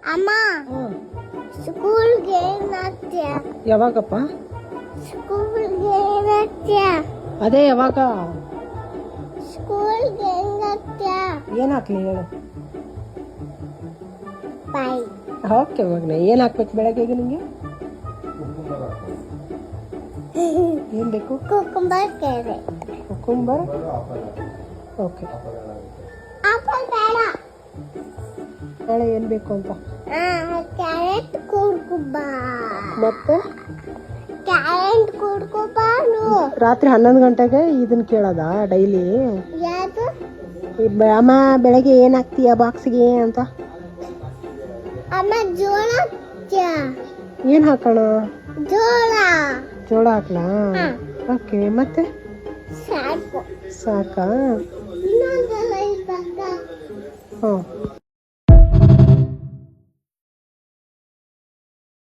ಅಮ್ಮ ಹ್ಮ್. ಸ್ಕೂಲ್ಗೆ ಏನಾಗ್ತೀಯ ಯಾವಾಗಪ್ಪ? ಸ್ಕೂಲ್ಗೆ ಏನಾಗ್ತೀಯ ಅದೇ ಯಾವಾಗ? ಸ್ಕೂಲ್ಗೆ ಹೆಂಗಾಗ್ತೀಯ ಏನ್ ಹಾಕ್ಲಿ ಹೇಳು. ಬಾಯ್ ಓಕೆ ಮಗನೆ, ಏನ್ ಹಾಕ್ಬೇಕು ಬೆಳಗ್ಗೆಗೆ ನಿಂಗೆ? ಏನ್ ಬೇಕು? Cucumber carrot cucumber. Okay, apple ಬೇಡ ನಾಳೆ ಏನ್ ಬೇಕು ಅಂತ? ಕ್ಯಾರೆಟ್ ಕುಕುಂಬರ್ ಮತ್ತೆ ಕ್ಯಾರೆಟ್ ಕುಕುಂಬರು ರಾತ್ರಿ 11 ಗಂಟೆಗೆ ಇದನ್ನ ಕೇಳೋದಾ ಡೈಲಿ? ಯಾವುದು ಅಮ್ಮ ಬೆಳಗ್ಗೆ ಏನ್ ಹಾಕ್ತೀಯ ಬಾಕ್ಸ್ಗೆ ಅಂತ? ಅಮ್ಮ ಜೋಳ ಹಾಕ್ತೀಯ ಏನ್ ಹಾಕೋಣ? ಜೋಳ ಜೋಳ ಹಾಕ್ಲಾ? ಓಕೆ, ಮತ್ತೆ ಸಾಕು ಸಾಕಾ? ಇನ್ನೊಂದೆಲ್ಲ ಇದ್ದಾಗ ಹ್ಞೂ